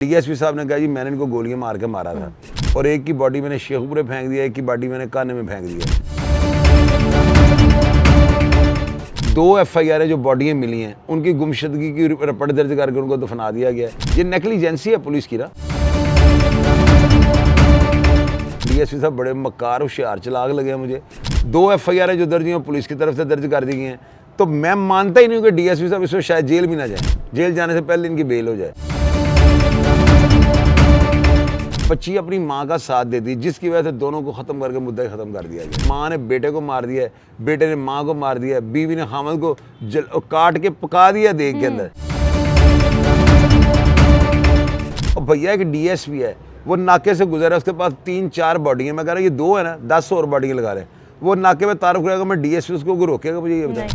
DSP साहब ने कहा जी मैंने इनको गोलियां मार के मारा था और एक की बॉडी मैंने शेखपुरे फेंक दिया, एक की बॉडी मैंने काने में फेंक दिया। 2 एफआईआर जो बॉडियां मिली हैं उनकी गुमशुदगी की रिपोर्ट दर्ज करके उनको दफना दिया गया। ये नेग्लिजेंसी है पुलिस की ना। डीएसपी साहब बड़े मक्कार होशियार चलाक लगे मुझे। 2 एफआईआर जो दर्ज हैं पुलिस की तरफ से दर्ज कर दी गई हैं, तो मैं मानता ही नहीं हूँ कि डीएसपी साहब इसमें शायद जेल भी ना जाए, जेल जाने से पहले इनकी बेल हो जाए। बच्ची अपनी माँ का साथ देती, जिसकी वजह से दोनों को खत्म करके मुद्दा ही खत्म कर दिया गया। माँ ने बेटे को मार दिया है, बेटे ने माँ को मार दिया है, बीवी ने खामद को काट के पका दिया देख के अंदर। और भैया एक डीएसपी है, वो नाके से गुजरा, उसके पास 3-4 बॉडी है। मैं कह रहा ये 2 है ना, 10 और बॉडी लगा रहे हैं। वो नाके में तारुफ रहेगा, मैं डीएसपी उसको रोकेगा? मुझे ये बताया।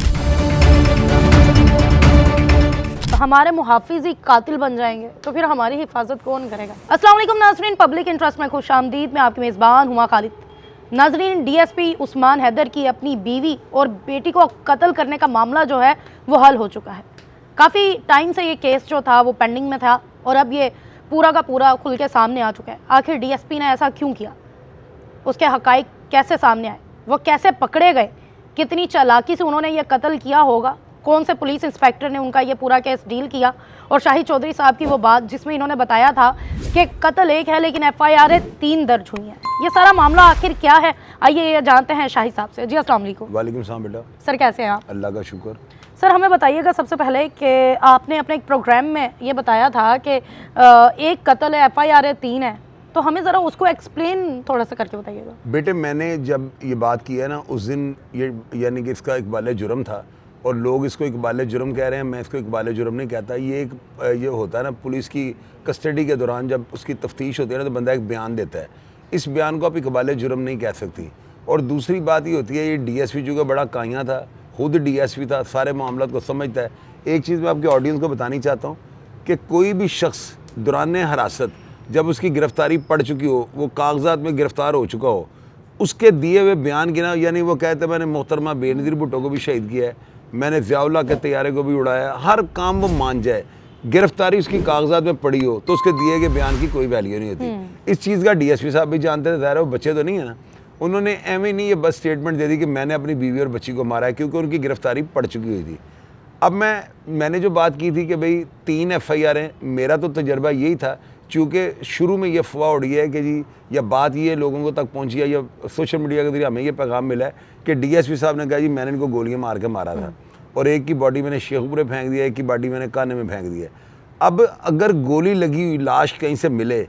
हमारे मुहाफिज ही कातिल बन जाएंगे तो फिर हमारी हिफाजत कौन करेगा। अस्सलाम वालेकुम नाज़रीन, पब्लिक इंटरेस्ट में खुशामदीद। मैं आपकी मेज़बान हुमा खालिद। नाज़रीन, डीएसपी उस्मान हैदर की अपनी बीवी और बेटी को कत्ल करने का मामला जो है वो हल हो चुका है। काफ़ी टाइम से ये केस जो था वो पेंडिंग में था और अब ये पूरा का पूरा खुल के सामने आ चुका है। आखिर डीएसपी ने ऐसा क्यों किया, उसके हक़ाइक़ कैसे सामने आए, वो कैसे पकड़े गए, कितनी चालाकी से उन्होंने ये कत्ल किया होगा, कौन से पुलिस इंस्पेक्टर ने उनका ये पूरा केस डील किया, और शाहिद चौधरी साहब की वो बात जिसमें इन्होंने बताया था कि कत्ल एक है लेकिन एफआईआर 3 दर्ज हुई हैं। ये सारा मामला आखिर क्या है, आइए ये जानते हैं शाहिद साहब से। जी अस्सलाम वालेकुम। वालेकुम सलाम बेटा। सर कैसे हैं आप? अल्लाह का शुक्र। सर हमें बताइएगा सबसे पहले कि आपने अपने एक प्रोग्राम में ये बताया था कि एक कत्ल है, एफआईआर 3 है, तो हमें ज़रा उसको एक्सप्लेन थोड़ा सा करके बताइएगा। बेटे मैंने जब ये बात की है ना, उस दिन ये यानी कि इसका इकबाल जुर्म था और लोग इसको इकबाल जुर्म कह रहे हैं, मैं इसको इकबाल जुर्म नहीं कहता। ये होता है ना, पुलिस की कस्टडी के दौरान जब उसकी तफ्तीश होती है ना, तो बंदा एक बयान देता है। इस बयान को आप इकबाल जुर्म नहीं कह सकती। और दूसरी बात ये होती है, ये डीएसपी जो का बड़ा काया था, खुद डीएसपी था, सारे मामलों को समझता है। एक चीज़ मैं आपके ऑडियंस को बतानी चाहता हूँ कि कोई भी शख्स दौरान हिरासत जब उसकी गिरफ्तारी पड़ चुकी हो, वो कागजात में गिरफ्तार हो चुका हो, उसके दिए हुए बयान की ना, यानी वो कहते हैं मैंने मोहतरमा बेनज़ीर भुट्टो को भी शहीद किया है, मैंने ज़ियाउल्लाह के तैयारे को भी उड़ाया, हर काम वो मान जाए, गिरफ्तारी उसकी कागजात में पड़ी हो, तो उसके दिए गए बयान की कोई वैल्यू नहीं होती। इस चीज़ का डीएसपी साहब भी जानते थे, ज़ाहिर है वो बच्चे तो नहीं है ना। उन्होंने एम नहीं ये बस स्टेटमेंट दे दी कि मैंने अपनी बीवी और बच्ची को मारा है, क्योंकि उनकी गिरफ्तारी पड़ चुकी हुई थी। अब मैंने जो बात की थी कि भाई 3 एफआईआर हैं, मेरा तो तजर्बा यही था, चूँकि शुरू में ये अफवाह उड़ी है कि जी, या बात ये लोगों को तक पहुँची है या सोशल मीडिया के जरिए हमें ये पैगाम मिला है कि डीएसपी साहब ने कहा जी मैंने इनको गोलियाँ मार के मारा था और एक की बॉडी मैंने शेखपुरे फेंक दिया, एक की बॉडी मैंने काने में फेंक दिया। अब अगर गोली लगी हुई लाश कहीं से मिले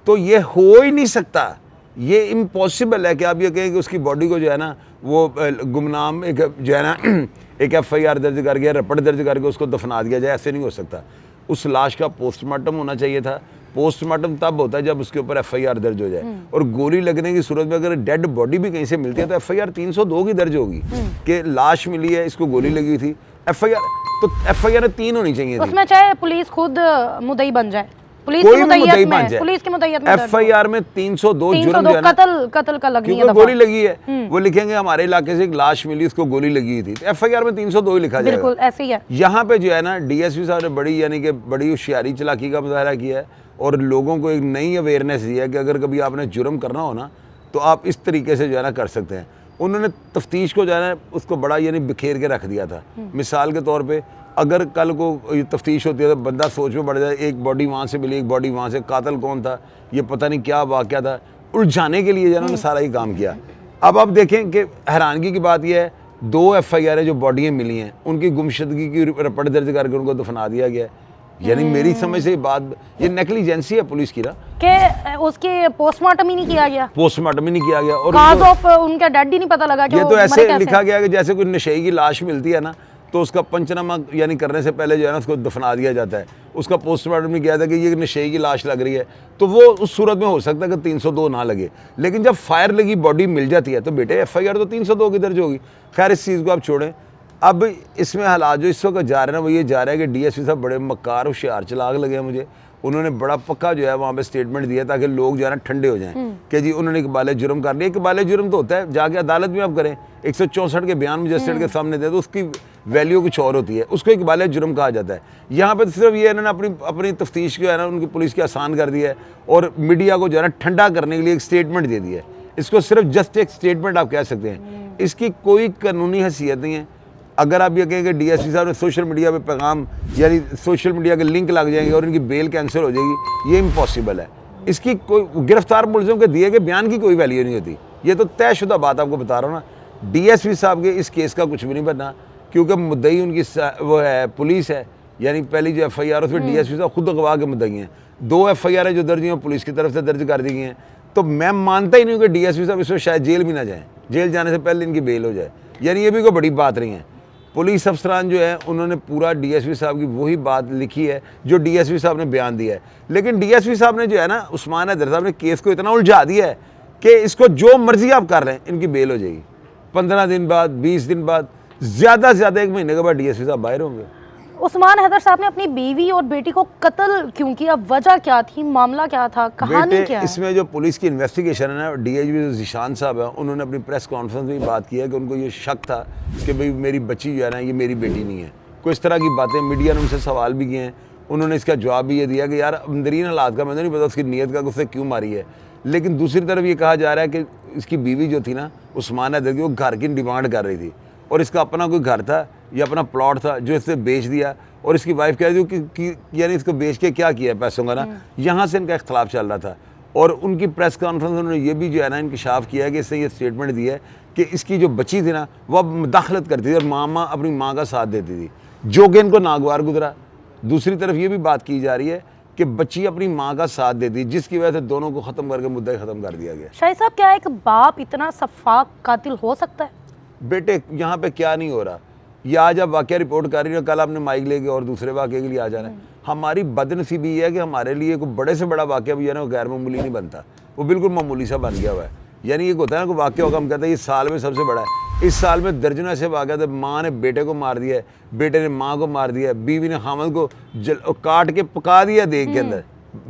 तो ये हो ही नहीं सकता, ये इम्पॉसिबल है कि आप ये कहें कि उसकी बॉडी को जो है ना वो गुमनाम एक जो है ना एक एफआईआर दर्ज करके, रिपोर्ट दर्ज करके उसको दफना दिया जाए। ऐसे नहीं हो सकता। उस लाश का पोस्टमार्टम होना चाहिए था। पोस्टमार्टम तब होता है जब उसके ऊपर एफआईआर दर्ज हो जाए। और गोली लगने की सूरत में अगर डेड बॉडी भी कहीं से मिलती है तो एफआईआर 302 की दर्ज होगी कि लाश मिली है, इसको गोली लगी थी। एफआईआर 3 होनी चाहिए थी। उसमें चाहे पुलिस खुद मुद्दई बन जाए, पुलिस कोई की भी मुद्दई बन जाए, पुलिस की मुद्दईयत में एफआईआर में 302 जुर्म जो कत्ल का लगनी है, क्योंकि गोली लगी है। वो लिखेंगे हमारे इलाके से एक लाश मिली, उसको गोली लगी थी, तो एफआईआर में 302 ही लिखा जाएगा। बिल्कुल ऐसे ही है। यहाँ पे जो है ना डीएसपी साहब ने बड़ी यानी कि बड़ी होशियारी चलाकी का मुजाहरा किया है और लोगों को एक नई अवेयरनेस दी है कि अगर कभी आपने जुर्म करना हो ना तो आप इस तरीके से जो है ना कर सकते हैं। उन्होंने तफ्तीश को जो है ना उसको बड़ा यानी बिखेर के रख दिया था। मिसाल के तौर पे अगर कल को ये तफ्तीश होती है तो बंदा सोच में बढ़ जाए, एक बॉडी वहाँ से मिली, एक बॉडी वहाँ से, कातिल कौन था, ये पता नहीं क्या वाक़या था, उलझाने के लिए जो है ना सारा ही काम किया। अब आप देखें कि हैरानगी की बात यह है, 2 एफआईआर जो बॉडियाँ मिली हैं उनकी गुमशुदगी की रिपोर्ट दर्ज करके उनको दफना दिया गया। यानी मेरी समझ से बात ये नेग्लिजेंसी है पुलिस की ना, कि उसके पोस्टमार्टम ही नहीं किया गया, पोस्टमार्टम ही नहीं किया गया और काज ऑफ उनका डेड ही नहीं पता लगा कि ये तो ऐसे लिखा गया कि जैसे कोई नशे की लाश मिलती है ना तो उसका पंचनामा यानी करने से पहले जो है ना उसको दफना दिया जाता है। उसका पोस्टमार्टम नहीं किया था कि ये नशे की लाश लग रही है, तो वो उस सूरत में हो सकता है कि 302 ना लगे। लेकिन जब फायर लगी बॉडी मिल जाती है तो बेटे एफआईआर तो 302 की दर्ज होगी। खैर इस चीज़ को आप छोड़ें। अब इसमें हालात जो इस वक्त जा रहे हैं वो ये जा रहा है कि डीएसपी साहब बड़े मक्कार होशियार चलाक लगे मुझे। उन्होंने बड़ा पक्का जो है वहाँ पे स्टेटमेंट दिया ताकि लोग जो है ना ठंडे हो जाएं कि जी उन्होंने इकबाल जुर्म कर लिया। इकबाल जुर्म तो होता है जाके अदालत में आप करें, 164 के बयान मजिस्ट्रेट के सामने दे तो उसकी वैल्यू कुछ और होती है, उसको इकबाल जुर्म कहा जाता है। यहाँ पे तो सिर्फ ये इन्होंने अपनी तफ्तीश जो है ना उनकी पुलिस की आसान कर दी है और मीडिया को जो है ना ठंडा करने के लिए एक स्टेटमेंट दे दिया है। इसको सिर्फ जस्ट एक स्टेटमेंट आप कह सकते हैं, इसकी कोई कानूनी हैसियत नहीं है। अगर आप ये कहें कि डीएसपी साहब ने सोशल मीडिया पे पैगाम यानी सोशल मीडिया के लिंक लग जाएंगे और इनकी बेल कैंसिल हो जाएगी, ये इम्पॉसिबल है। इसकी कोई गिरफ्तार मुलजिम के दिए गए बयान की कोई वैल्यू नहीं होती। ये तो तयशुदा बात आपको बता रहा हूँ ना। डीएसपी साहब के इस केस का कुछ भी नहीं बनना क्योंकि मुद्दई उनकी वो है पुलिस है, यानी पहली जो FIR उसमें डीएसपी साहब खुद गवाह के मुद्दई हैं। 2 FIR जो दर्ज हैं पुलिस की तरफ से दर्ज कर दी गई हैं। तो मैं मानता ही नहीं हूँ कि डीएसपी साहब इसमें शायद जेल भी ना जाएँ, जेल जाने से पहले इनकी बेल हो जाए, यानी ये भी कोई बड़ी बात नहीं है। पुलिस अफसरान जो है उन्होंने पूरा डीएसपी साहब की वही बात लिखी है जो डीएसपी साहब ने बयान दिया है, लेकिन डीएसपी साहब ने जो है ना उस्मान हैदर साहब ने केस को इतना उलझा दिया है कि इसको जो मर्जी आप कर रहे हैं इनकी बेल हो जाएगी। 15 दिन बाद, 20 दिन बाद, ज़्यादा से ज़्यादा 1 महीने के बाद डीएसपी साहब बाहर होंगे। उस्मान हैदर साहब ने अपनी बीवी और बेटी को कत्ल क्यों किया, वजह क्या थी, मामला क्या था, कहानी क्या है? इसमें जो पुलिस की इन्वेस्टिगेशन है ना, डीआईजी ज़ीशान साहब है, उन्होंने अपनी प्रेस कॉन्फ्रेंस में बात की है कि उनको ये शक था कि भाई मेरी बच्ची जो है ना ये मेरी बेटी नहीं है। कोई इस तरह की बातें मीडिया ने उनसे सवाल भी किए हैं, उन्होंने इसका जवाब भी ये दिया कि यार अंदरीन हालात का मुझे नहीं पता उसकी नीयत का उससे क्यों मारी है। लेकिन दूसरी तरफ ये कहा जा रहा है कि इसकी बीवी जो थी ना उस्मान हैदर की, वो घर की डिमांड कर रही थी और इसका अपना कोई घर था या अपना प्लॉट था जो इससे बेच दिया और इसकी वाइफ कह रही थी कि यानी इसको बेच के क्या किया है पैसों का ना, यहाँ से इनका इख्तलाफ चल रहा था। और उनकी प्रेस कॉन्फ्रेंस में उन्होंने ये भी जो है ना इंकशाफ किया है कि इससे ये स्टेटमेंट दिया है कि इसकी जो बच्ची थी ना वो मुदाखलत करती थी और मामा अपनी माँ का साथ देती थी, जो कि इनको नागवार गुजरा। दूसरी तरफ ये भी बात की जा रही है कि बच्ची अपनी माँ का साथ देती, जिसकी वजह से दोनों को ख़त्म करके मुद्दा ही ख़त्म कर दिया गया। शाहिद साहब, क्या एक बाप इतना सफाक कातिल हो सकता है? बेटे यहाँ पे क्या नहीं हो रहा, या आज आप वाक़या रिपोर्ट कर रही हो, कल आपने माइक लेके और दूसरे वाक़े के लिए आ जाना है। हमारी बदनसीबी ये है कि हमारे लिए कोई बड़े से बड़ा वाक़या भी है ना वो गैर मामूली नहीं बनता, वो बिल्कुल मामूली सा बन गया हुआ है। यानी एक होता है ना कोई वाक़या होगा, हम कहते हैं इस साल में सबसे बड़ा है, इस साल में दर्जनों ऐसे वाक़या थे, माँ ने बेटे को मार दिया है, बेटे ने माँ को मार दिया है, बीवी ने खामद को काट के पका दिया देग के अंदर।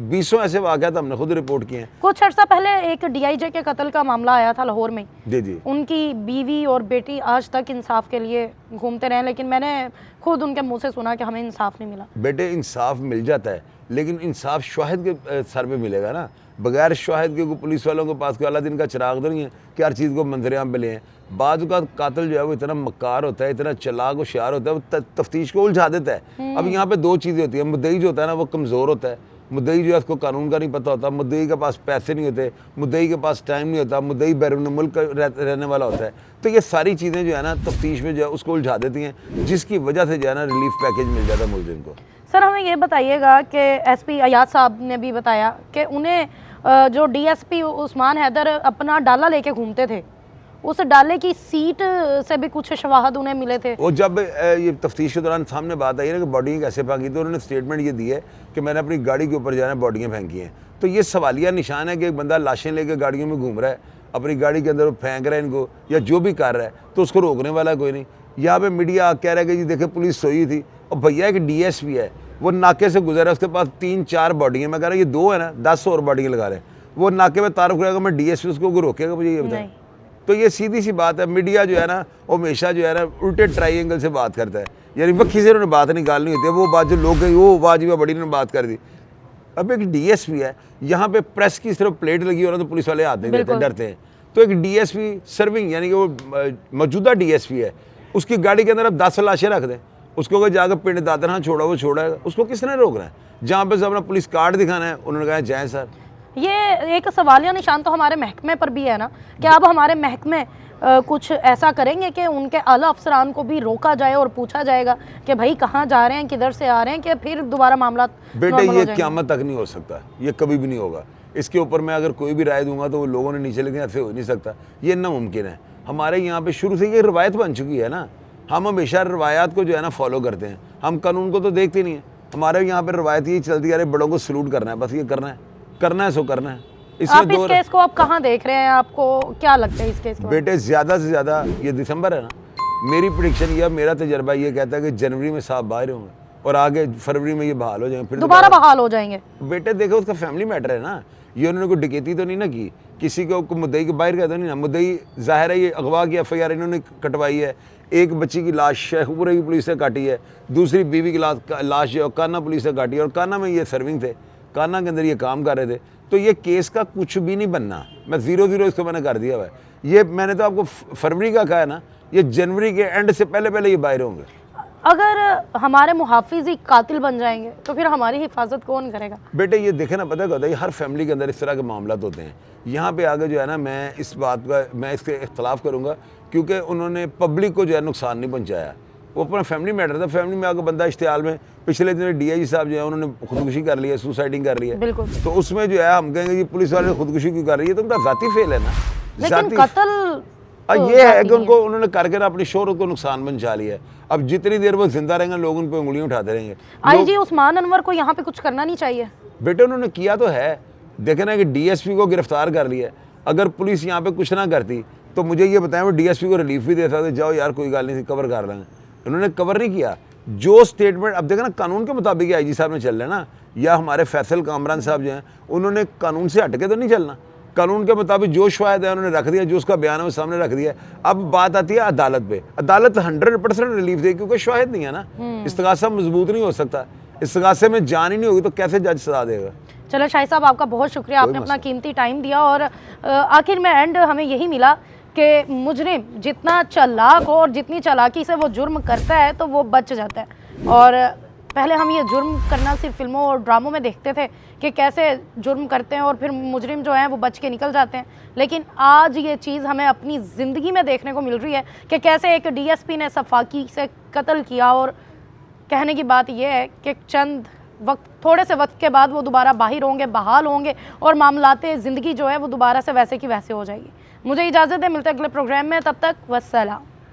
20 ऐसे वाक़यात हमने खुद रिपोर्ट किए हैं। कुछ अर्सा पहले एक DIJ के कत्ल का मामला आया था लाहौर में। जी। उनकी बीवी और बेटी आज तक इंसाफ के लिए घूमते रहे, लेकिन मैंने खुद उनके मुंह से सुना कि हमें इंसाफ नहीं मिला। बेटे इंसाफ मिल जाता है, लेकिन इंसाफ शाहिद के सर पे मिलेगा ना, बगैर शाहिद के पुलिस वालों के पास कोई अल्लाह दिन का चिराग तो नहीं है कि हर चीज़ को मंजरेआम पे लें। बाद का कातिल जो है वो इतना मक्कार होता है, इतना चालाक होशियार होता है, वो तफ्तीश को उलझा देता है। अब यहाँ पे 2 चीज़ें होती हैं, मुद्दई जो होता है ना वो कमज़ोर होता है, मुद्दई जो है उसको कानून का नहीं पता होता, मुद्दई के पास पैसे नहीं होते, मुद्दई के पास टाइम नहीं होता, मुद्दई बैरून मुल्क रहने वाला होता है। तो ये सारी चीज़ें जो है ना तफ्तीश में जो है उसको उलझा देती हैं, जिसकी वजह से जो है ना रिलीफ पैकेज मिल जाता है मुलजिम को। सर, हमें ये बताइएगा कि SP अयाज साहब ने भी बताया कि उन्हें जो DSP उस्मान हैदर अपना डाला लेके घूमते थे, उस डाले की सीट से भी कुछ शवाहद उन्हें मिले थे। वो जब ये तफ्तीश के दौरान सामने बात आई ना कि बॉडियाँ कैसे फेंकी, तो उन्होंने स्टेटमेंट ये दी है कि मैंने अपनी गाड़ी के ऊपर जो है ना बॉडियाँ फेंकी हैं। तो ये सवालिया निशान है कि एक बंदा लाशें लेकर गाड़ियों में घूम रहा है, अपनी गाड़ी के अंदर वो फेंक रहा है इनको या जो भी कर रहा है, तो उसको रोकने वाला कोई नहीं। यहाँ पे मीडिया कह रहा है कि जी देखे पुलिस सोई थी, और भैया एक DSP है, वो नाके से गुजरा है, उसके पास 3-4 बॉडियाँ, मैं कह रहा ये 2 है ना, 10 और बॉडियाँ लगा रहे हैं, वो नाके में तारुफ रहेगा, मैं DSP उसको रोकेगा, मुझे ये बताएं। तो ये सीधी सी बात है, मीडिया जो है ना वो हमेशा जो है ना उल्टे ट्राइंगल से बात करता है, यानी वक्की से उन्होंने बात निकालनी होती है, वो बात जो लोग गई वो वाजिब बड़ी ने बात कर दी। अब एक DSP है, यहाँ पे प्रेस की सिर्फ प्लेट लगी हो ना तो पुलिस वाले हाथ नहीं देते, डरते हैं। तो एक DSP सर्विंग यानी कि वो मौजूदा DSP है, उसकी गाड़ी के अंदर अब 10 लाशें रख दें, उसको अगर जाकर पिंड दादर हाँ छोड़ा वो छोड़ा है, उसको किसने रोकना है? जहाँ पे अपना पुलिस कार्ड दिखाना है उन्होंने कहा जाए सर। ये एक सवालिया निशान तो हमारे महकमे पर भी है ना, कि अब हमारे महकमे कुछ ऐसा करेंगे कि उनके आला अफसरान को भी रोका जाए और पूछा जाएगा कि भाई कहाँ जा रहे हैं, किधर से आ रहे हैं, कि फिर दोबारा मामला बेटे ये क़यामत तक नहीं हो सकता, ये कभी भी नहीं होगा। इसके ऊपर मैं अगर कोई भी राय दूंगा तो वो लोगों ने नीचे लेकिन ऐसे हो नहीं सकता, ये नामुमकिन है। हमारे यहाँ पे शुरू से ये रवायत बन चुकी है ना, हम हमेशा रवायात को जो है ना फॉलो करते हैं, हम कानून को तो देखते नहीं है। हमारे यहाँ पर रवायत यही चलती है, अरे बड़ों को सलूट करना है, बस ये करना है सो करना है। आप इस केस को आप कहाँ देख रहे हैं, आपको क्या लगता है इस केस को? बेटे ज़्यादा से ज़्यादा ये दिसंबर है ना, मेरी प्रेडिक्शन या मेरा तजर्बा ये कहता है कि जनवरी में साहब बाहर होंगे और आगे फरवरी में ये बहाल हो जाएंगे, फिर दोबारा बहाल हो जाएंगे। बेटे देखो उसका फैमिली मैटर है ना, ये उन्होंने कोई डकैती तो नहीं ना की, किसी को मुद्दई के बाहर का तो नहीं ना, मुद्दई जाहिर है ये अगवा की FIR इन्होंने कटवाई है, एक बच्ची की लाश शेखपुरा की पुलिस ने काटी है, दूसरी बीवी की लाश जो काना पुलिस ने काटी है, और काना में ये सर्विंग थे, काना के अंदर ये काम कर रहे थे। तो ये केस का कुछ भी नहीं बनना, मैं 0-0 इसको मैंने कर दिया हुआ है। ये मैंने तो आपको फरवरी का कहा है ना, ये जनवरी के एंड से पहले ये बाहर होंगे। अगर हमारे मुहाफिज ही कातिल बन जाएंगे तो फिर हमारी हिफाजत कौन करेगा? बेटे ये देखे ना, पता क्या होता है, हर फैमिली के अंदर इस तरह के मामला होते हैं। यहाँ पे आगे जो है ना, मैं इस बात का मैं इसके इख्तलाफ करूँगा, क्योंकि उन्होंने पब्लिक को जो है नुकसान नहीं पहुँचाया, वो अपना फैमिली मैटर था। फैमिली में आगे बंदा इश्तिहाल में पिछले दिन DIG साहब जो है उन्होंने खुदकुशी कर ली है, सुसाइडिंग कर ली है, बिल्कुल। तो उसमें जो है हम कहेंगे कि पुलिस वाले खुदकुशी क्यों कर रही है, तो उनका ज़ाती फेल है ना। लेकिन कत्ल ये है कि उनको उन्होंने करके अपनी शोहरत को नुकसान पहुंचा लिया है। अब जितनी देर वो जिंदा रहेंगे लोग उन पे उंगलियां उठाते रहेंगे। IG उस्मान अनवर को यहाँ पे कुछ करना नहीं चाहिए? बेटे उन्होंने किया तो है, देखे ना कि DSP को गिरफ्तार कर लिया। अगर पुलिस यहाँ पे कुछ ना करती तो मुझे ये बताएं, वो DSP को रिलीफ भी दे सकते, जाओ यार कोई गल नहीं, कवर कर लेंगे। उन्होंने कवर नहीं किया। जो स्टेटमेंट अब देखे ना, कानून के मुताबिक IG साहब ने चल रहे ना, या हमारे फैसल कामरान साहब जो हैं उन्होंने कानून से हटके तो नहीं चलना। कानून के मुताबिक जो शवाहिद है उन्होंने रख दिया, जो उसका बयान है वो सामने रख दिया। अब बात आती है अदालत पे, अदालत 100% रिलीफ दे, क्योंकि शवाहिद नहीं है ना, इस्तगासा मजबूत नहीं हो सकता, इस्तगासे में जान ही नहीं होगी तो कैसे जज सजा देगा। चलो शाहिद साहब, आपका बहुत शुक्रिया, आपने अपना कीमती टाइम दिया, और आखिर में एंड हमें यही मिला कि मुजरिम जितना चालाक हो और जितनी चालाकी से वो जुर्म करता है तो वो बच जाता है। और पहले हम ये जुर्म करना सिर्फ फिल्मों और ड्रामों में देखते थे कि कैसे जुर्म करते हैं और फिर मुजरिम जो हैं वो बच के निकल जाते हैं, लेकिन आज ये चीज़ हमें अपनी ज़िंदगी में देखने को मिल रही है कि कैसे एक DSP ने सफाकी से कत्ल किया। और कहने की बात यह है कि थोड़े से वक्त के बाद वो दोबारा बाहर होंगे, बहाल होंगे, और मामलाते ज़िंदगी जो है वो दोबारा से वैसे की वैसे हो जाएगी। मुझे इजाज़त है, मिलते हैं अगले प्रोग्राम में, तब तक वस्सलाम।